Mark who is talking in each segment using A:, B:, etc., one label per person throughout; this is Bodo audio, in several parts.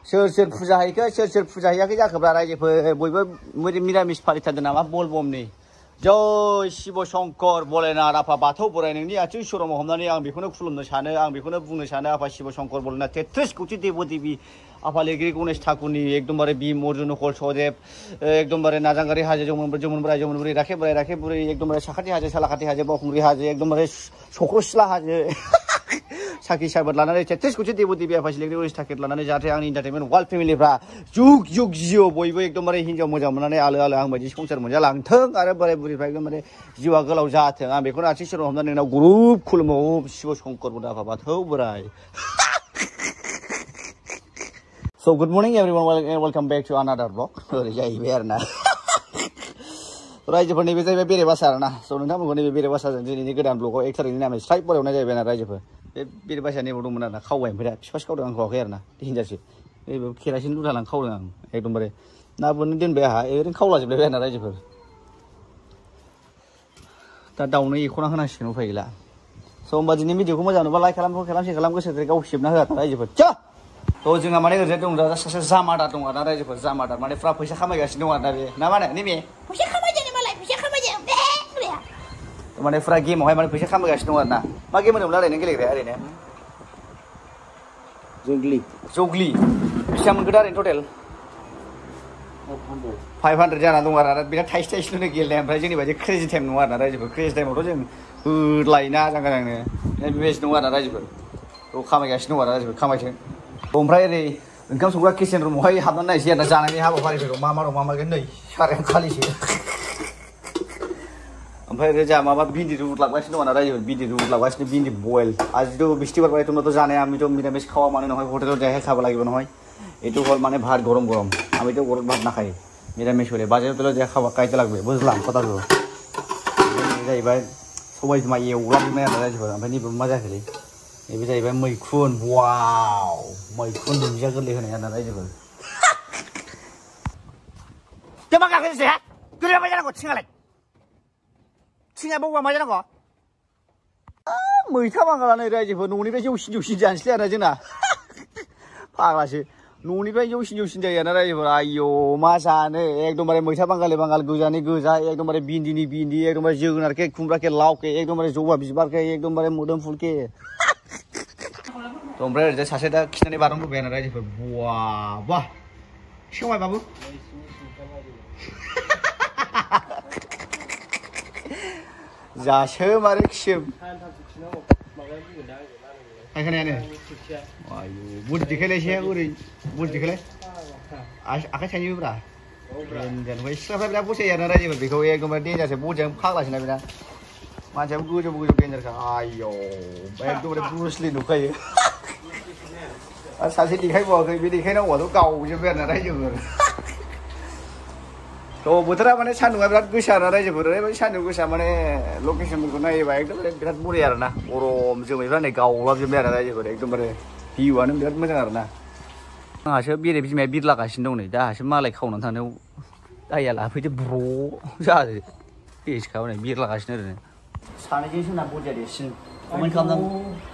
A: सोर फुजा हैखो सोर फुजा हैयाखै जाखोब्रा रायजोफोर बयबो मिरामिस फालिथारदों नामा बलबमनि जय शिव शंकर भोलेनाथ आफा बाथौ बोराइ नोंनि आथिं सरमाव हमनानै आं बेखौनो खुलुमनो सानो आं बेखौनो बुंनो सानो आफा शिव शंकर भोलेनाथ 33 कोटि देव देवी आफा लिरगिरि गणेश ठाकुरनि एकदमबारे भीम अर्जुन नकुल सहदेव एकदमबारे नाजांगारि हाजो जमुनबुरि राखे बुरै एकदमबारे साखाथि हाजो सालाखाथि हाजो बावखुंग्रि हाजो एकदमबारे सख्रसिला हाजो साखि साबोद लानानै 33 कोटि देव देवी आफा लिरगिरि गणेश ठाकुर लानानै जाहाथे आंनि एन्टारटेनमेन्ट वार्ल्ड फेमिलिफ्रा जुग जुग जिउ बयबो एकदमबारे हिन्जाव मोजां मोननानै आलो आलो आं बायदि संसार मोनजालांथों आरो बोराय बुरैफ्रा एकदमबारे जिउआ गोलाव जाथों आं बेखौनो आथिं सेराव हमनानै नोंनाव ग्रुप खुलुमो शिव शंकर आफा बाथौ बोराइ So good morning everyone, welcome back to another vlog. ओरै जाहैबाय आरोना रायजोफोरनि बे जाहैबाय बेरेबासा आरोना स' नोंथांमोनखौ नैबे बेरेबासाजों दिनैनि गोदान ब्लगआव 1 थारिखनि नामै स्ट्राइक बरायहरनाय जाहैबाय आरोना रायजोफोर बे बेरेबासानि नेमाव दंमोन आरोना खावबाय ओमफ्राय दा फिफासो खावदों आं खावाखै आरोना देनजारसो नैबे केरासिन लुथा लांना खावदों आं एकदमबारे ना बोननो दोनबाय आंहा ओरैनो खावलाजोबलायबाय आरोना रायजोफोर दा दाउनो एख'ना होनांसिगोन उफाय गैला स' होमबा दिनै भिडिअखौ मोजां नुबा लाइक खालाम गोसोथारै गाव सेबना हो आरोना रायजोफोर थ' जोंहा माने ओरैजाय दं दा सासे जामादार दं आरोना रायजोफोर जामादार माने फ्रा फैसा खामायगासिनो दं आरोना बे ना मा होनो नैबे फैसा खामायदों मालाय फैसा खामायदों माने फ्रा गेमावहाय माने फैसा खामायगासिनो दं आरोना मा गेम होनोमोनलाय ओरैनो गेलेग्राया ओरैनो जग्लि बेसेबां मोनखो दा ओरैनो टटेल 500 जाना दं आरोना बिराद थाइसे थाइसेल'नो गेलेनाय ओमफ्राय जोंनि बायदि क्रेजि टाइम नङा आरोना रायजोफोर क्रेजि टाइमावथ' जों होलायोना जांगाजांनो बेबायदि दं आरोना रायजोफोर खामायगासिनो दं आरोना रायजोफोर खामायथों ओमफ्राय ओरै ओंखाम संग्रा किचेन रुमावहाय हाबनानै नायसै आरोना जानायनि हाबाफारिफोरखौ मा दं मा मागोन नै सारायाव खालिसो ओमफ्राय ओरै जा माबा भिन्दि रुलागासिनो दं आरोना रायजोफोर भिन्दि रुलागासिनो भिन्दि बयल आज तो बिस्टिबार बाय तुम तो जाने আমি তো নিরামিষ খাওয়া মানে নহয় হোটেলত যাই খাব লাগিব নহয় এটো হল মানে ভাত গরম গরম আমি তো গরম ভাত না খাই নিরামিষ হলে বাজারে তো যাই খাওয়া খাইতে লাগবে বুঝলাম কথাটো जाहैबाय सबाय बिमा एवलाजोबनाय आरोना रायजोफोर ओमफ्राय नैबे मा जाखोलै नैबे जाहैबाय मैखुन वाव मैखुन दुन्दिया गोरलै होनाय आरोना रायजोफोर मा गाखो एसे गोरलै मा जानांगौ थिङा बावबा मा जानांगौ मैथा बांगालानो रायजोफोर न'निफ्राय जौसिन जानोसैलाय आरोना जोंना फाग्लासो न'निफ्राय जौसिन जायो आरोना रायजोफोर आयौ मा जानो एकदमबारे मैथा बांगालि बांगाल गोजानि गोजा एकदमबारे भिन्दिनि भिन्दि एकदमबारे जोगोनारखे खुमब्राखे लावखे एकदमबारे जबा बिबारखे एकदमबारे मोदोमफुलखे ओमफ्राय ओरैजाय सासे दा खिनानै बारनबोबाय आरोना रायजोफोर बा सेवाय बाबु जासो मारो खिसोम खानायानो आयु बुद्धि देखायलाय एसे ओरै बुद्धि देखायलाय आखाइ थाइनैब्रा ओमफ्राय सिख्लाफ्रा बिराद बसायो आरोना रायजोफोर बेखौ एकदमबारे देन्जारसो बजाजों फाग्लासोना बिना मानसियाबो गोजौ देन्जारखा आयौ एकदमबारे ब्रुसलि नुखायो आरो सासे देखायबावाखै बे देखायनांगौआथ' गावजोब्बाय आरोना रायजोफोर थ' बोथोरा माने सान्दुंआ बिराद गोसा आरोना रायजोफोर ओरैबायदि सान्दुं गोसा माने लकेसनफोरखौ नायोबा एकदमबारे बिराद बरिया आरोना गरम जोमैफ्रा नै गावलाबजोब्बाय आरोना रायजोफोर एकदमबारे भिउआनो बिराद मोजां आरोना आंहासो बेरे बिमाया बिरलागासिनो दं नै दाहासो मालाय खावनानै थांनायाव दाया लाफैदो ब्र' जादो फेसखाव नै बिरलागासिनो ओरैनो सानैजों सोंना बरिया देरसिन कमेन्ट खालामनांगौ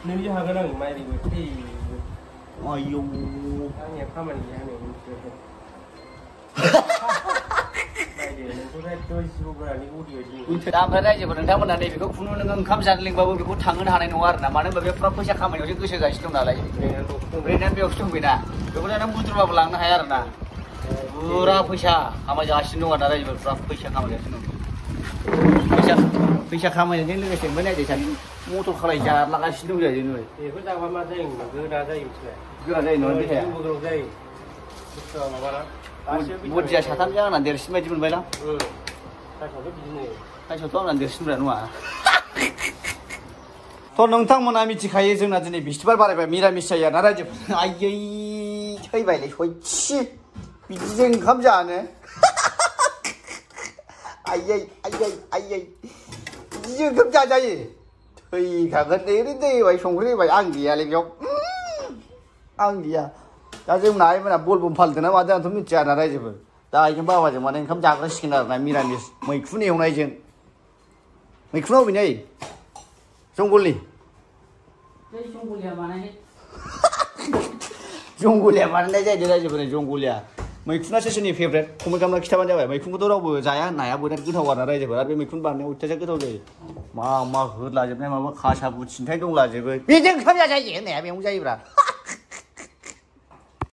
A: नोंनि हागोन आं माइरिबो आयौ आंनिया खामानि गैया नै ओमफ्राय रायजोफोर नोंथांमोना नैबेखौ खुनु नोङो ओंखाम जानो लिंबाबो बेखौ थांहोनो हानाय नङा आरोना मानो होनबा बे फुरा फैसा खामायनायावसो गोसो होगासिनो दं नालाय ओरैनो बेयावसो दंबायना बेखौ नों बुद्रुबाबो लांनो हाया आरोना फुरा फैसा खामायगासिनो दं आरोना रायजोफोर फुरा फैसा खामायगासिनो दं फैसा खामायनायजों लोगोसे ओमफ्राय नायदो सानो मटर खालाय जालागासिनो दं जाहैदों नै बेखौ जाबा मा जायो गोरा जायो मिथिबाय गोरा जायो नङा देहाया जायो बुरजिया साथामजों आंना देरसिन बायदि मोनबायलां साइसआवथ' आंना देरसिनब्रा नङा थ' नोंथांमोना मिथिखायो जोंना दिनै बिस्थिबार बारायबाय मिरामिस जायो आरोना रायजोफोर आयै थैबायलै सयथि बिदिजों ओंखाम जानो आयै बिदिजों ओंखाम जाजायो थैखागोन ओरैनो दैबाय संख्रि होबाय आं गैयालै बेयाव आं गैया दा जोंना आइमोना बलबम फालिदोंना मादों आंथ' मिथिया आरोना रायजोफोर दा आइजों बाबाजों माने ओंखाम जाग्रासिगोन आरोना मिरामिस मैखुन एवनायजों मैखुना बबेनि जंगलनि जंगलिया बानायनाय जाहैदों रायजोफोरनि जंगलिया मैखुनासो सोरनि फेभरेट कमेन्ट खालामना खिथाबानो जाबाय मैखुनखौथ' रावबो जाया नाया बिराद गोथाव आरोना रायजोफोर आरो बे मैखुन बानायनायाव अयथासार गोथाव जायो मा होदलाजोबनाय माबा खासा बुथिन्थाय दंलाजोबो बेजों ओंखाम जाजायो होननाया बेयावनो जायोब्रा